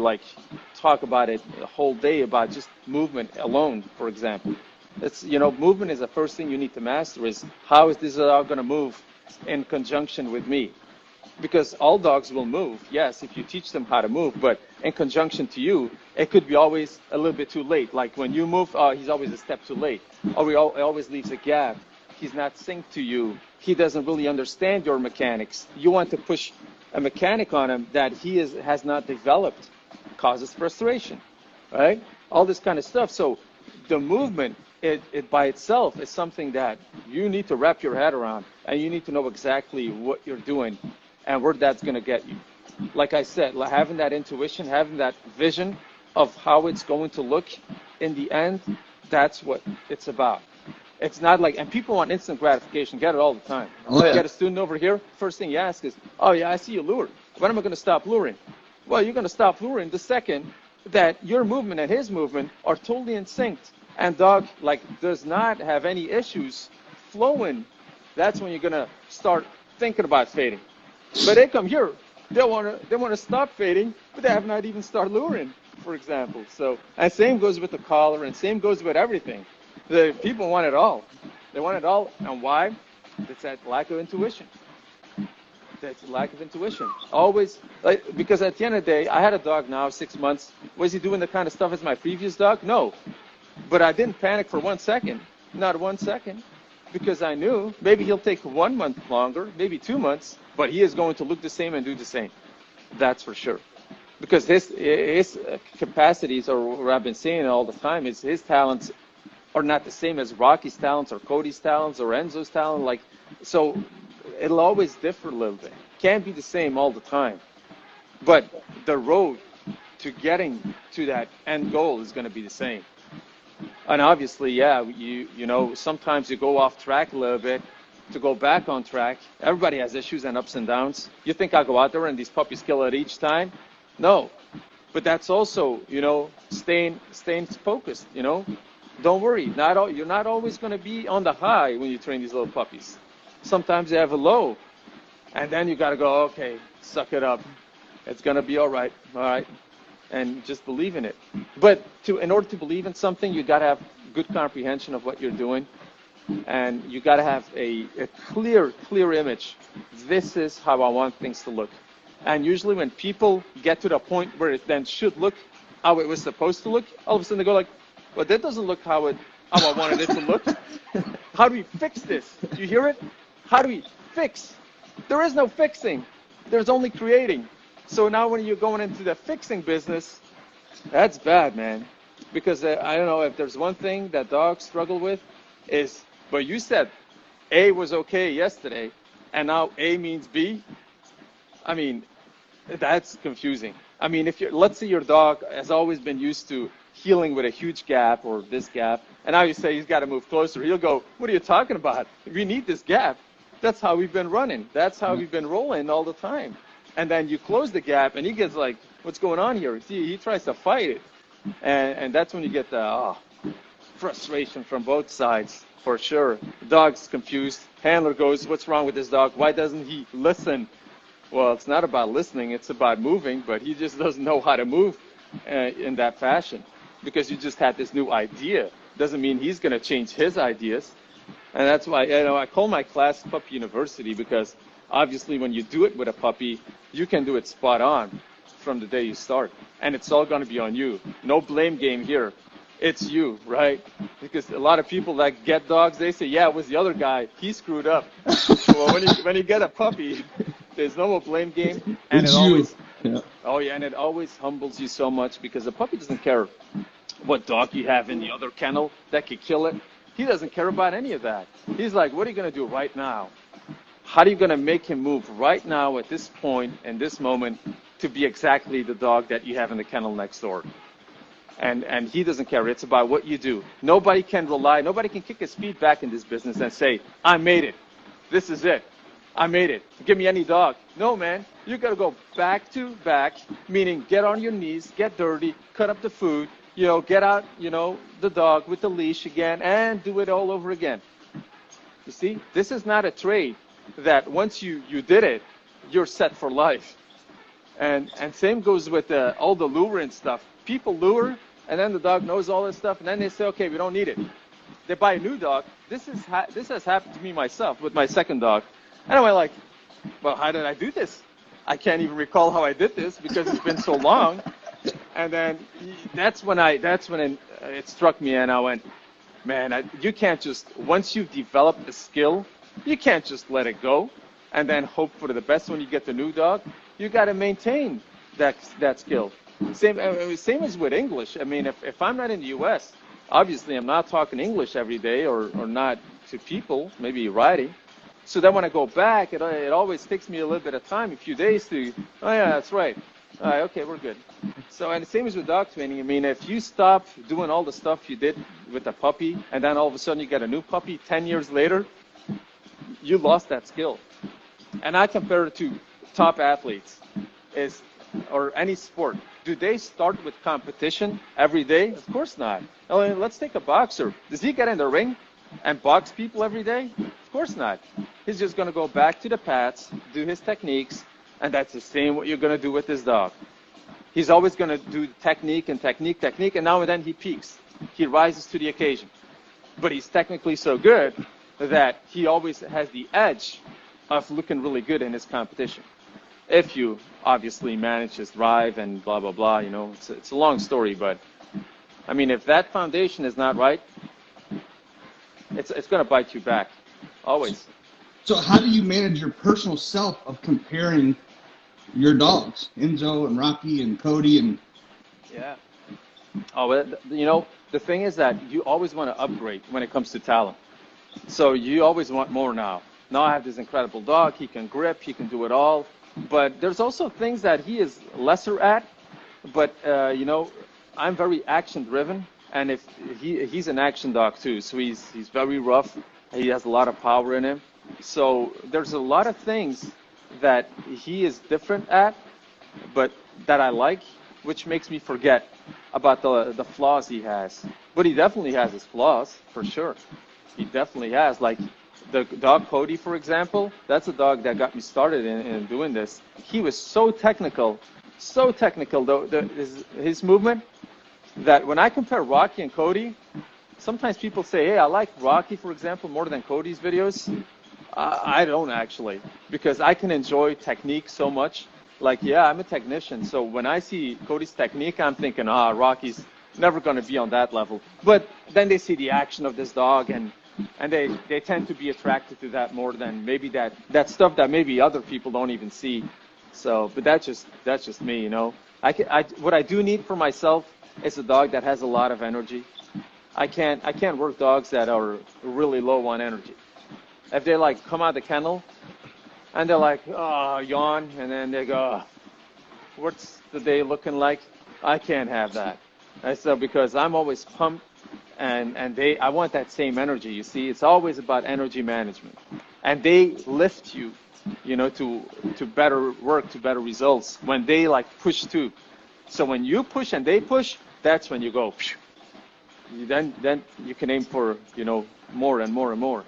talk about it a whole day, about just movement alone, for example. It's, movement is the first thing you need to master, is how is this dog going to move in conjunction with me? Because all dogs will move, yes, if you teach them how to move, but in conjunction to you, it could be always a little bit too late. Like when you move, he's always a step too late. Or he always leaves a gap. He's not synced to you. He doesn't really understand your mechanics. You want to push a mechanic on him that he has not developed, causes frustration, right? All this kind of stuff. So the movement, it by itself is something that you need to wrap your head around, and you need to know exactly what you're doing and where that's going to get you. Like I said, having that intuition, having that vision of how it's going to look in the end, that's what it's about. It's not like, and people want instant gratification, get it all the time. Oh, yeah. You get a student over here, first thing you ask is, oh yeah, I see you lured. When am I going to stop luring? Well, you're going to stop luring the second that your movement and his movement are totally in sync, and dog does not have any issues flowing. That's when you're going to start thinking about fading. But they come here, they want to stop fading, but they have not even started luring, for example. So, and same goes with the collar, and same goes with everything. The people want it all. They want it all, and why? It's that lack of intuition. That's lack of intuition. Always, because at the end of the day, I had a dog now, 6 months. Was he doing the kind of stuff as my previous dog? No. But I didn't panic for 1 second. Not 1 second. Because I knew maybe he'll take 1 month longer, maybe 2 months, but he is going to look the same and do the same. That's for sure. Because his capacities, or what I've been saying all the time, is his talents are not the same as Rocky's talents or Cody's talents or Enzo's talent. So it'll always differ a little bit. Can't be the same all the time. But the road to getting to that end goal is going to be the same. And obviously, yeah, sometimes you go off track a little bit to go back on track. Everybody has issues and ups and downs. You think I'll go out there and these puppies kill it each time? No. But that's also, staying focused, Don't worry. You're not always going to be on the high when you train these little puppies. Sometimes they have a low. And then you got to go, okay, suck it up. It's going to be all right. And just believe in it. But in order to believe in something, you got to have good comprehension of what you're doing. And you got to have a clear image. This is how I want things to look. And usually when people get to the point where it then should look how it was supposed to look, all of a sudden they go well, that doesn't look how I wanted it to look. How do we fix this? Do you hear it? How do we fix? There is no fixing. There's only creating. So now when you're going into the fixing business, that's bad, man. Because I don't know, if there's one thing that dogs struggle with is, but you said A was okay yesterday, and now A means B. I mean, that's confusing. I mean, let's say your dog has always been used to healing with a huge gap or this gap, and now you say he's got to move closer. He'll go, what are you talking about? We need this gap. That's how we've been running. That's how we've been rolling all the time. And then you close the gap, and he gets like, what's going on here? He tries to fight it. And that's when you get the frustration from both sides, for sure. The dog's confused. Handler goes, what's wrong with this dog? Why doesn't he listen? Well, it's not about listening. It's about moving, but he just doesn't know how to move in that fashion. Because you just had this new idea. Doesn't mean he's going to change his ideas. And that's why, I call my class Puppy University, because obviously when you do it with a puppy, you can do it spot on from the day you start. And it's all going to be on you. No blame game here. It's you, right? Because a lot of people that get dogs, they say, yeah, it was the other guy. He screwed up. Well, when you get a puppy, there's no more blame game. And it's it always, you. Yeah. Oh, yeah, and it always humbles you so much, because the puppy doesn't care what dog you have in the other kennel that could kill it. He doesn't care about any of that. He's like, what are you going to do right now? How are you going to make him move right now at this point and this moment to be exactly the dog that you have in the kennel next door? And he doesn't care. It's about what you do. Nobody can kick his feet back in this business and say, I made it. This is it. I made it. Give me any dog. No, man. You got to go back to back, meaning get on your knees, get dirty, cut up the food, get out, the dog with the leash again, and do it all over again. You see, this is not a trade that once you did it, you're set for life. And same goes with all the lure and stuff. People lure, and then the dog knows all this stuff, and then they say, okay, we don't need it. They buy a new dog. This has happened to me myself with my second dog. And I'm like, well, how did I do this? I can't even recall how I did this because it's been so long. And then that's when it struck me, and I went, man, you can't just, once you've developed a skill, you can't just let it go and then hope for the best when you get the new dog. You got to maintain that skill. Same as with English. I mean, if I'm not in the U.S., obviously I'm not talking English every day or not to people, maybe writing. So then when I go back, it always takes me a little bit of time, a few days to, oh yeah, that's right. All right, okay, we're good. So, and the same as with dog training. I mean, if you stop doing all the stuff you did with a puppy, and then all of a sudden you get a new puppy 10 years later, you lost that skill. And I compare it to top athletes, or any sport. Do they start with competition every day? Of course not. I mean, let's take a boxer. Does he get in the ring and box people every day? Of course not. He's just going to go back to the pads, do his techniques, and that's the same what you're going to do with this dog. He's always going to do technique, and now and then he peaks. He rises to the occasion. But he's technically so good that he always has the edge of looking really good in his competition. If you obviously manage his drive and blah, blah, blah, it's a long story, but I mean, if that foundation is not right, it's going to bite you back, always. So how do you manage your personal self of comparing your dogs, Enzo and Rocky and Cody and? Yeah. Oh, the thing is that you always want to upgrade when it comes to talent. So you always want more now. Now I have this incredible dog. He can grip. He can do it all. But there's also things that he is lesser at. But, I'm very action-driven. And if he's an action dog, too. So he's very rough. He has a lot of power in him. So there's a lot of things that he is different at, but that I like, which makes me forget about the flaws he has. But he definitely has his flaws, for sure. He definitely has. Like the dog Cody, for example, that's a dog that got me started in doing this. He was so technical, though, his movement, that when I compare Rocky and Cody, sometimes people say, hey, I like Rocky, for example, more than Cody's videos. I don't actually, because I can enjoy technique so much. Like, yeah, I'm a technician, so when I see Cody's technique, I'm thinking, Rocky's never going to be on that level. But then they see the action of this dog, and they tend to be attracted to that more than maybe that stuff that maybe other people don't even see. So, but that's just me, you know. What I do need for myself is a dog that has a lot of energy. I can't work dogs that are really low on energy. If they like come out of the kennel and they're like, oh, yawn, and then they go, oh, what's the day looking like? I can't have that. And so because I'm always pumped and I want that same energy, you see. It's always about energy management. And they lift you, you know, to better work, to better results when they like push too. So when you push and they push, that's when you go. Then you can aim for, you know, more and more and more.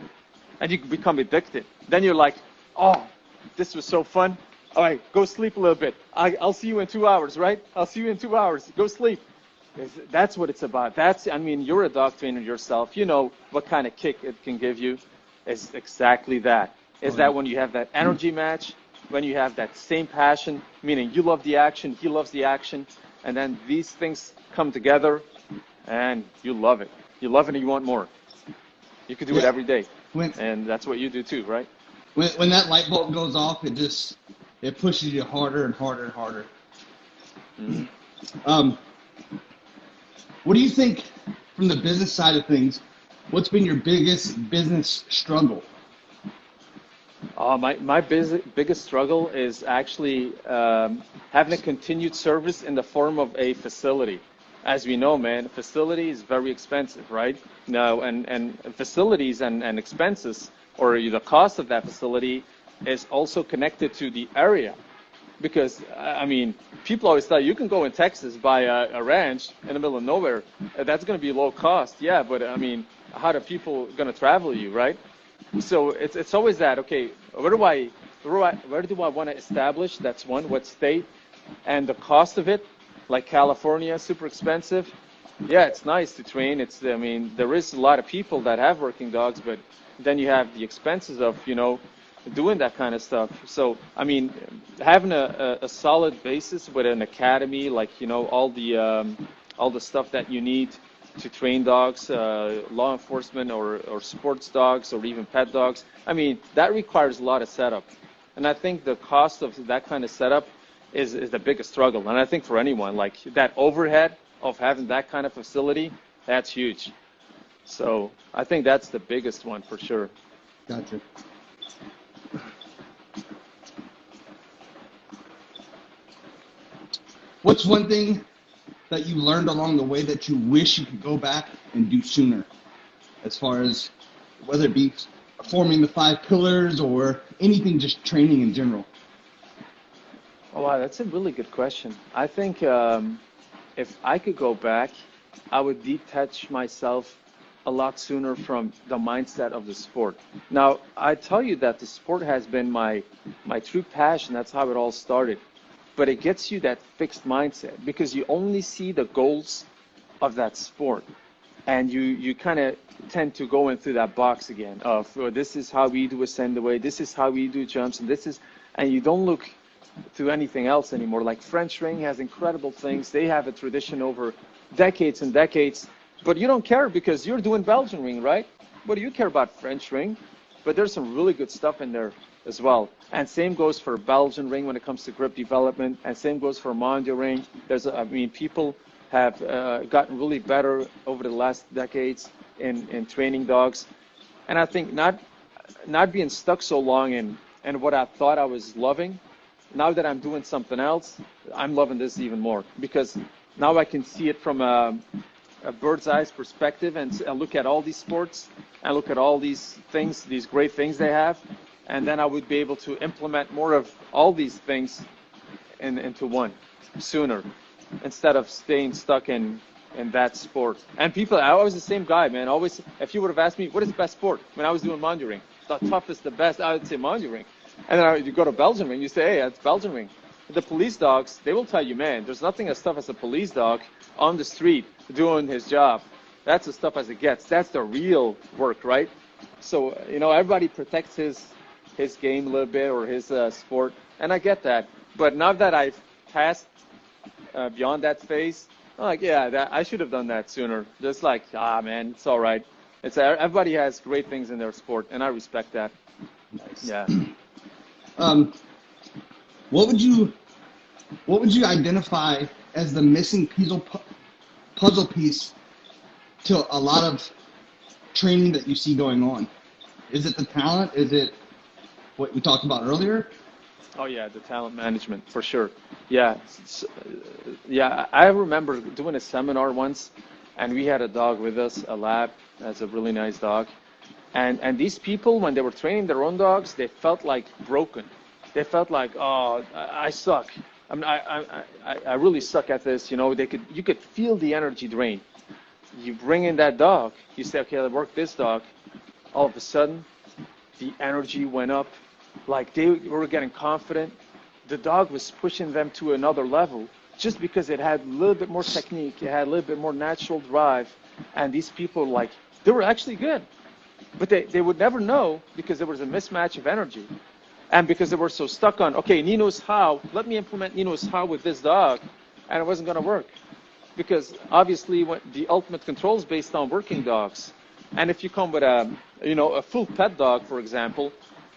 And you become addicted. Then you're like, oh, this was so fun. All right, go sleep a little bit. I'll see you in 2 hours, right? I'll see you in 2 hours. Go sleep. That's what it's about. I mean, you're a dog trainer yourself. You know what kind of kick it can give you. It's exactly that. Is that when you have that energy match, when you have that same passion, meaning you love the action, he loves the action, and then these things come together, and you love it. You love it and you want more. You could do it every day. And that's what you do too, right? When that light bulb goes off, it pushes you harder and harder and harder. Mm-hmm. What do you think from the business side of things? What's been your biggest business struggle? My biggest struggle is actually having a continued service in the form of a facility. As we know, man, a facility is very expensive, right? Now, and facilities and expenses, or the cost of that facility, is also connected to the area. Because, I mean, people always thought you can go in Texas, buy a ranch in the middle of nowhere. That's going to be low cost, yeah, but, I mean, how are people going to travel you, right? So it's always that, okay, where do I want to establish? That's one, what state? And the cost of it, like California, super expensive. Yeah, it's nice to train. I mean, there is a lot of people that have working dogs, but then you have the expenses of, you know, doing that kind of stuff. So, I mean, having a solid basis with an academy, like, you know, all the stuff that you need to train dogs, law enforcement or sports dogs or even pet dogs. I mean, that requires a lot of setup. And I think the cost of that kind of setup is the biggest struggle. And I think for anyone, like that overhead of having that kind of facility, that's huge. So I think that's the biggest one for sure. Gotcha. What's one thing that you learned along the way that you wish you could go back and do sooner, as far as whether it be forming the 5 pillars or anything, just training in general? Oh, wow, that's a really good question. I think if I could go back, I would detach myself a lot sooner from the mindset of the sport. Now, I tell you that the sport has been my true passion. That's how it all started. But it gets you that fixed mindset because you only see the goals of that sport. And you kind of tend to go into that box again of, oh, this is how we do ascend away, this is how we do jumps, and you don't look to anything else anymore. Like French ring has incredible things. They have a tradition over decades and decades, but you don't care because you're doing Belgian ring, right? What do you care about French ring? But there's some really good stuff in there as well. And same goes for Belgian ring when it comes to grip development, and same goes for Mondial ring. People have gotten really better over the last decades in training dogs. And I think not being stuck so long in what I thought I was loving, now that I'm doing something else, I'm loving this even more because now I can see it from a bird's eye perspective and look at all these sports and look at all these things, these great things they have, and then I would be able to implement more of all these things into one sooner instead of staying stuck in that sport. And people, I was the same guy, man. Always, if you would have asked me, what is the best sport? When I was doing Mondial ring, the toughest, the best, I would say Mondial ring. And then you go to Belgian ring, you say, hey, it's Belgian ring. The police dogs, they will tell you, man, there's nothing as tough as a police dog on the street doing his job. That's as tough as it gets. That's the real work, right? So, everybody protects his game a little bit or his sport, and I get that. But now that I've passed beyond that phase, I'm like, yeah, I should have done that sooner. Just like, man, it's all right. Everybody has great things in their sport, and I respect that. Nice. Yeah. what would you identify as the missing puzzle piece to a lot of training that you see going on? Is it the talent? Is it what we talked about earlier? Oh yeah, the talent management for sure. Yeah, yeah. I remember doing a seminar once, and we had a dog with us, a lab. That's a really nice dog. And these people, when they were training their own dogs, they felt like broken. They felt like, oh, I suck. I really suck at this. You know, you could feel the energy drain. You bring in that dog. You say, okay, I'll work this dog. All of a sudden, the energy went up. Like they were getting confident. The dog was pushing them to another level just because it had a little bit more technique. It had a little bit more natural drive. And these people, like, they were actually good. But they would never know because there was a mismatch of energy. And because they were so stuck on, okay, Nino's how, let me implement Nino's how with this dog. And it wasn't going to work. Because obviously the ultimate control is based on working dogs. And if you come with a full pet dog, for example,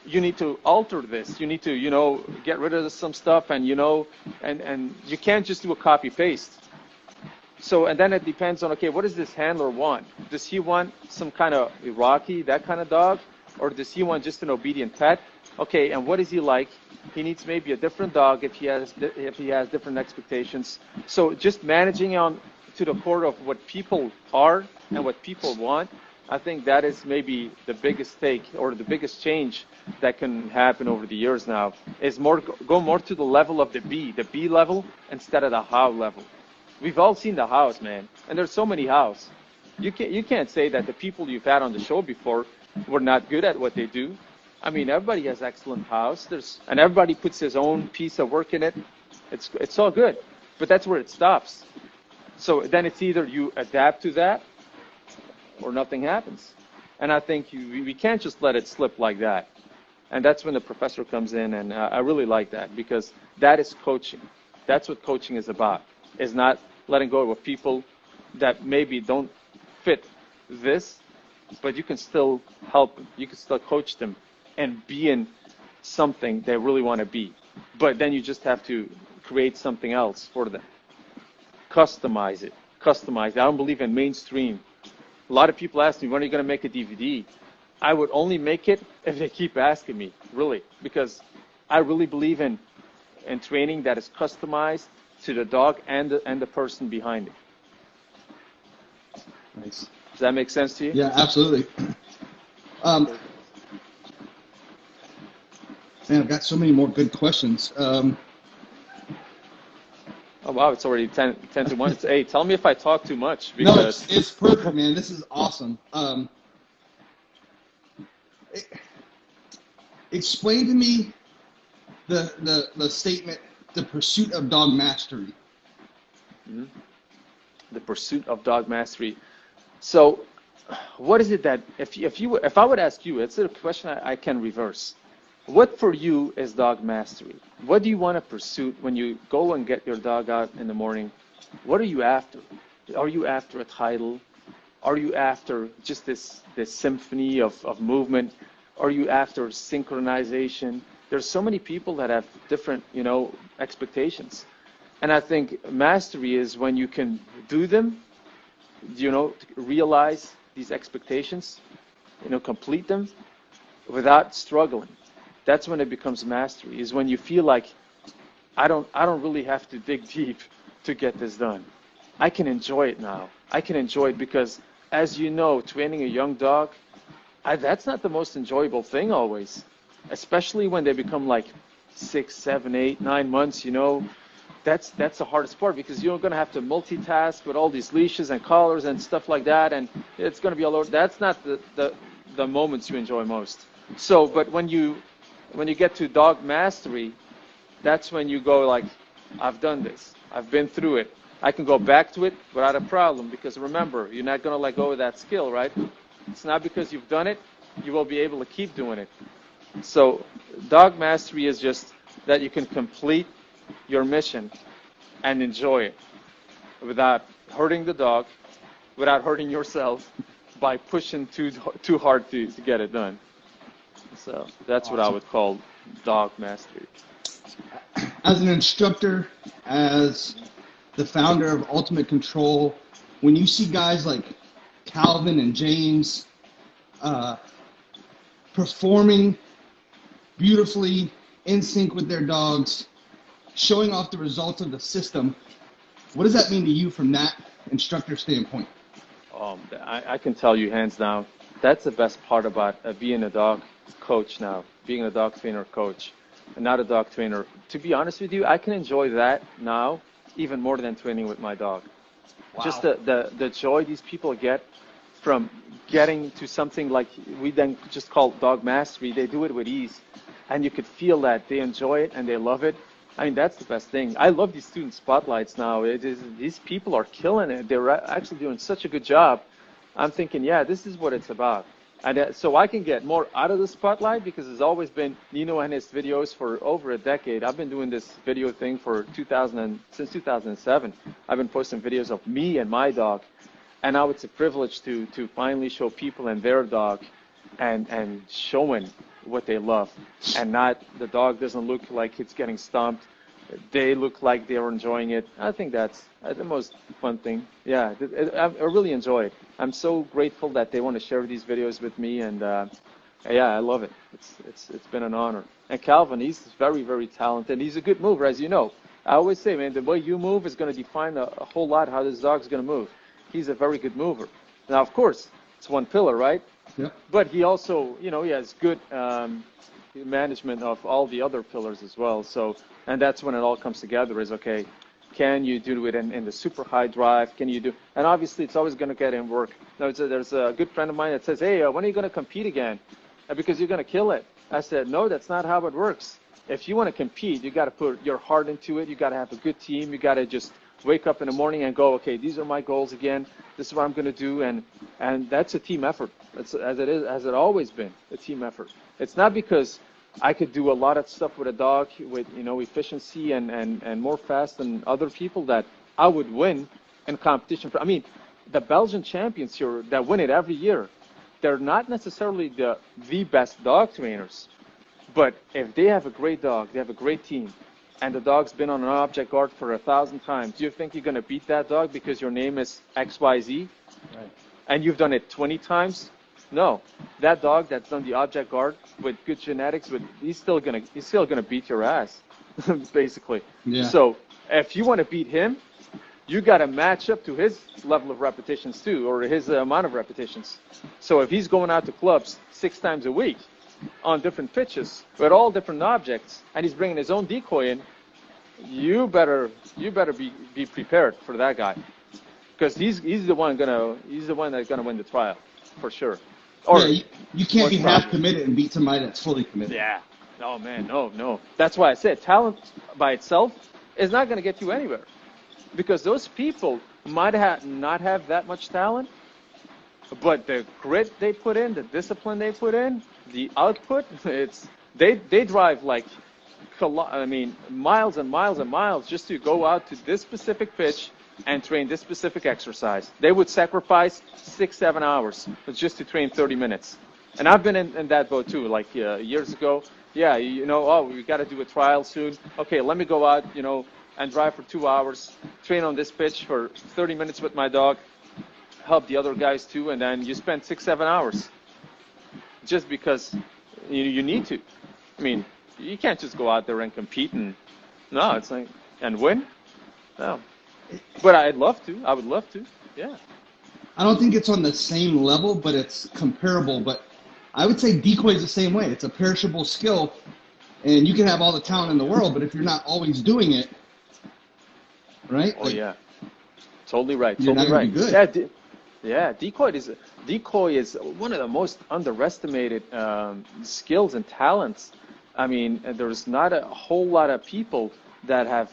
you need to alter this. You need to, get rid of some stuff and you can't just do a copy paste. So, and then it depends on, okay, what does this handler want? Does he want some kind of Iraqi, that kind of dog? Or does he want just an obedient pet? Okay, and what is he like? He needs maybe a different dog if he has different expectations. So just managing on to the core of what people are and what people want, I think that is maybe the biggest take or the biggest change that can happen over the years now is go more to the level of the B level instead of the how level. We've all seen the hows, man, and there's so many hows. You can't say that the people you've had on the show before were not good at what they do. I mean, everybody has excellent hows. And everybody puts his own piece of work in it. It's all good, but that's where it stops. So then it's either you adapt to that or nothing happens. And I think we can't just let it slip like that. And that's when the professor comes in, and I really like that because that is coaching. That's what coaching is about, is not letting go of people that maybe don't fit this, but you can still help them. You can still coach them and be in something they really want to be. But then you just have to create something else for them. Customize it. I don't believe in mainstream. A lot of people ask me, when are you going to make a DVD? I would only make it if they keep asking me, really, because I really believe in training that is customized to the dog and the person behind it. Nice. Does that make sense to you? Yeah, absolutely. Man, I've got so many more good questions. Oh, wow, it's already 10 to 1. Hey, tell me if I talk too much. Because... No, it's perfect, man. This is awesome. Explain to me the statement, the pursuit of dog mastery. Mm-hmm. The pursuit of dog mastery. So what is it that, if I would ask you, it's a question I can reverse. What for you is dog mastery? What do you want to pursue when you go and get your dog out in the morning? What are you after? Are you after a title? Are you after just this symphony of movement? Are you after synchronization? There's so many people that have different, expectations. And I think mastery is when you can do them, realize these expectations, complete them without struggling. That's when it becomes mastery, is when you feel like, I don't really have to dig deep to get this done. I can enjoy it now. I can enjoy it because, as you know, training a young dog, that's not the most enjoyable thing always, especially when they become like 6, 7, 8, 9 months, That's the hardest part because you're going to have to multitask with all these leashes and collars and stuff like that, and it's going to be all over. That's not the moments you enjoy most. So, but when you get to dog mastery, that's when you go like, I've done this. I've been through it. I can go back to it without a problem because remember, you're not going to let go of that skill, right? It's not because you've done it, you will be able to keep doing it. So dog mastery is just that you can complete your mission and enjoy it without hurting the dog, without hurting yourself by pushing too hard to get it done. So that's awesome. What I would call dog mastery. As an instructor, as the founder of Ultimate Control, when you see guys like Calvin and James performing beautifully in sync with their dogs, showing off the results of the system, what does that mean to you from that instructor standpoint? I can tell you hands down, that's the best part about being a dog coach now, being a dog trainer coach, and not a dog trainer. To be honest with you, I can enjoy that now even more than training with my dog. Wow. Just the joy these people get from getting to something like we then just call dog mastery. They do it with ease, and you could feel that they enjoy it and they love it. I mean, that's the best thing. I love these student spotlights now. These people are killing it. They're actually doing such a good job. I'm thinking, yeah, this is what it's about. And so I can get more out of the spotlight because it's always been Nino and his videos for over a decade. I've been doing this video thing for since 2007. I've been posting videos of me and my dog. And now it's a privilege to finally show people and their dog and showing what they love, and not the dog doesn't look like it's getting stomped. They look like they're enjoying it. I think that's the most fun thing. Yeah, I really enjoy it. I'm so grateful that they want to share these videos with me, and yeah, I love it. It's been an honor. And Calvin, he's very, very talented. He's a good mover, as you know. I always say, man, the way you move is going to define a whole lot how this dog's going to move. He's a very good mover. Now, of course, it's one pillar, right? Yep. But he also, he has good management of all the other pillars as well. So, and that's when it all comes together is, okay, can you do it in the super high drive? Can you do, and obviously it's always going to get in work. There's a good friend of mine that says, hey, when are you going to compete again? Because you're going to kill it. I said, no, that's not how it works. If you want to compete, you got to put your heart into it. You got to have a good team. You got to just wake up in the morning and go, okay, these are my goals again. This is what I'm going to do, and that's a team effort. It's, as it always been, a team effort. It's not because I could do a lot of stuff with a dog with efficiency and more fast than other people that I would win in competition. I mean, the Belgian champions here that win it every year, they're not necessarily the best dog trainers, but if they have a great dog, they have a great team, and the dog's been on an object guard for 1,000 times, do you think you're going to beat that dog because your name is XYZ? Right. And you've done it 20 times? No. That dog that's done the object guard with good genetics, he's still gonna beat your ass, basically. Yeah. So if you want to beat him, you got to match up to his level of repetitions too, or his amount of repetitions. So if he's going out to clubs 6 times a week on different pitches with all different objects, and he's bringing his own decoy in, you better be prepared for that guy, because he's the one that's gonna win the trial for sure. Or yeah, you can't be half committed and beat somebody that's fully committed. Yeah. Oh man, no. That's why I said talent by itself is not gonna get you anywhere, because those people might not have that much talent, but the grit they put in, the discipline they put in, the output, they drive like miles and miles and miles just to go out to this specific pitch and train this specific exercise. They would sacrifice 6-7 hours just to train 30 minutes. And I've been in that boat too, like years ago. Yeah, we got to do a trial soon. Okay, let me go out, and drive for 2 hours, train on this pitch for 30 minutes with my dog, help the other guys too, and then you spend 6-7 hours just because you need to. I mean, you can't just go out there and compete and win. No. But I'd love to. I would love to. Yeah. I don't think it's on the same level, but it's comparable. But I would say decoy is the same way. It's a perishable skill, and you can have all the talent in the world, but if you're not always doing it, right? Oh, yeah. Totally right. You're totally not gonna right. be good. Yeah. Decoy is one of the most underestimated skills and talents. I mean, there's not a whole lot of people that have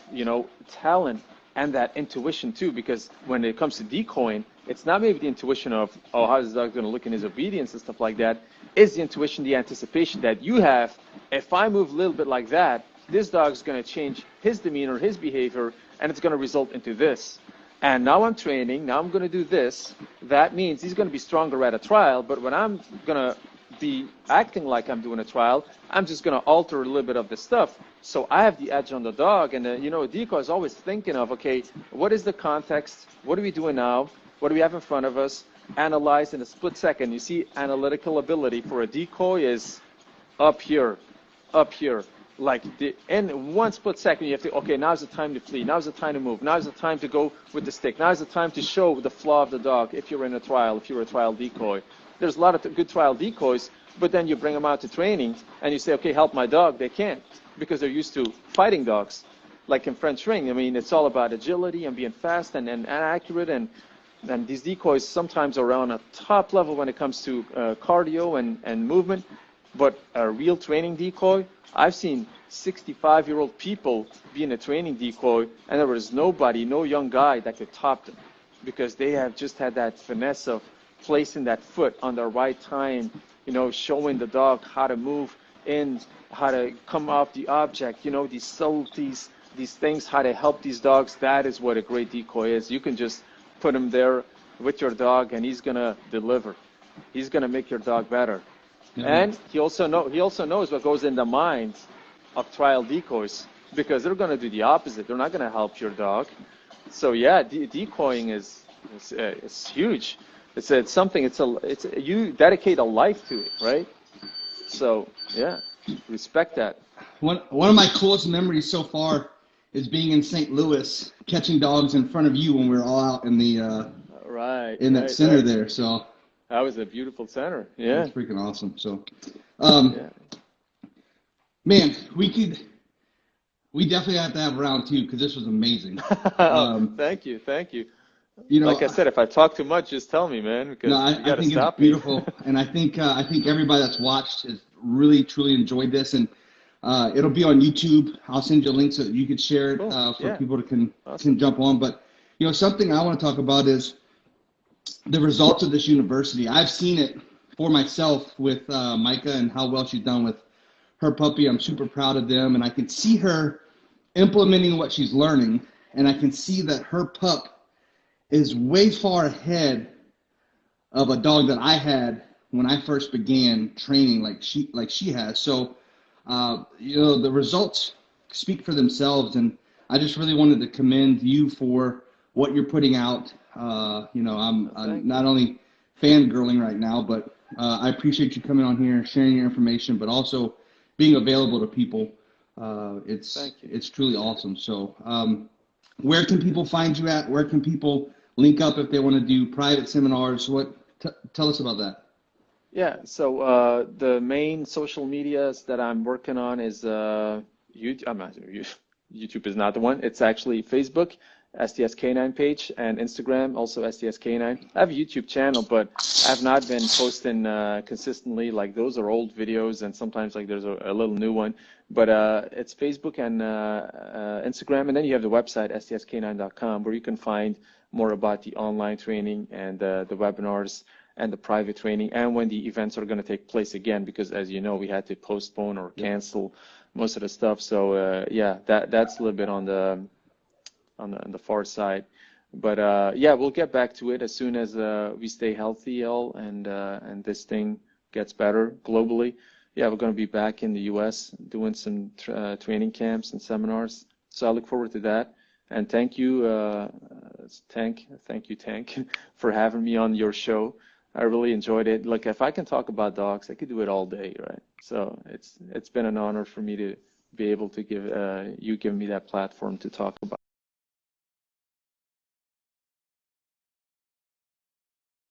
talent and that intuition too, because when it comes to decoying, it's not maybe the intuition of, how is the dog going to look in his obedience and stuff like that. It's the intuition, the anticipation that you have. If I move a little bit like that, this dog's going to change his demeanor, his behavior, and it's going to result into this. And now I'm training, now I'm going to do this. That means he's going to be stronger at a trial, but when I'm going to be acting like I'm doing a trial. I'm just going to alter a little bit of the stuff. So I have the edge on the dog. And, you know, a decoy is always thinking of, okay, what is the context? What are we doing now? What do we have in front of us? Analyze in a split second. You see, analytical ability for a decoy is up here, up here. Like in one split second, you have to, okay, now's the time to flee. Now's the time to move. Now's the time to go with the stick. Now's the time to show the flaw of the dog if you're in a trial, if you're a trial decoy. There's a lot of good trial decoys, but then you bring them out to training and you say, okay, help my dog. They can't because they're used to fighting dogs. Like in French ring, I mean, it's all about agility and being fast and accurate. And these decoys sometimes are on a top level when it comes to cardio and movement. But a real training decoy, I've seen 65-year-old people be in a training decoy, and there was nobody, no young guy that could top them because they have just had that finesse of placing that foot on the right time, you know, showing the dog how to move in, how to come off the object, you know, these subtleties, these things, how to help these dogs. That is what a great decoy is. You can just put him there with your dog, and he's going to deliver. He's going to make your dog better. And he also knows what goes in the minds of trial decoys because they're going to do the opposite. They're not going to help your dog. So yeah, decoying is huge. It's something. You dedicate a life to it, right? So yeah, respect that. One of my coolest memories so far is being in St. Louis, catching dogs in front of you when we were all out in the that center there. So. That was a beautiful center. Yeah. That's freaking awesome. So, man, we definitely have to have round two because this was amazing. Thank you. You know, like I said, if I talk too much, just tell me, man. Because I think it's beautiful, and I think everybody that's watched has really truly enjoyed this, and it'll be on YouTube. I'll send you a link so that you could share it for people to can jump on. But you know, something I want to talk about is the results of this university. I've seen it for myself with Micah and how well she's done with her puppy. I'm super proud of them, and I can see her implementing what she's learning, and I can see that her pup is way far ahead of a dog that I had when I first began training like she has. So, you know, the results speak for themselves, and I just really wanted to commend you for what you're putting out. You know, I'm not only fangirling right now, but I appreciate you coming on here, sharing your information, but also being available to people. It's truly awesome. So where can people find you at? Where can people link up if they want to do private seminars? Tell us about that. Yeah, so the main social medias that I'm working on is YouTube. YouTube is not the one. It's actually Facebook, STSK9 page, and Instagram, also STSK9. I have a YouTube channel, but I've not been posting consistently. Like, those are old videos, and sometimes like there's a little new one. But it's Facebook and Instagram, and then you have the website, STSK9.com, where you can find more about the online training and the webinars and the private training, and when the events are going to take place again, because as you know, we had to postpone or cancel most of the stuff. So yeah, that's a little bit on the far side, but yeah, we'll get back to it as soon as we stay healthy, all, and this thing gets better globally. Yeah, we're going to be back in the U.S. doing some training camps and seminars. So I look forward to that. And thank you, Tank, for having me on your show. I really enjoyed it. Look, if I can talk about dogs, I could do it all day, right? So it's been an honor for me to be able to give me that platform to talk about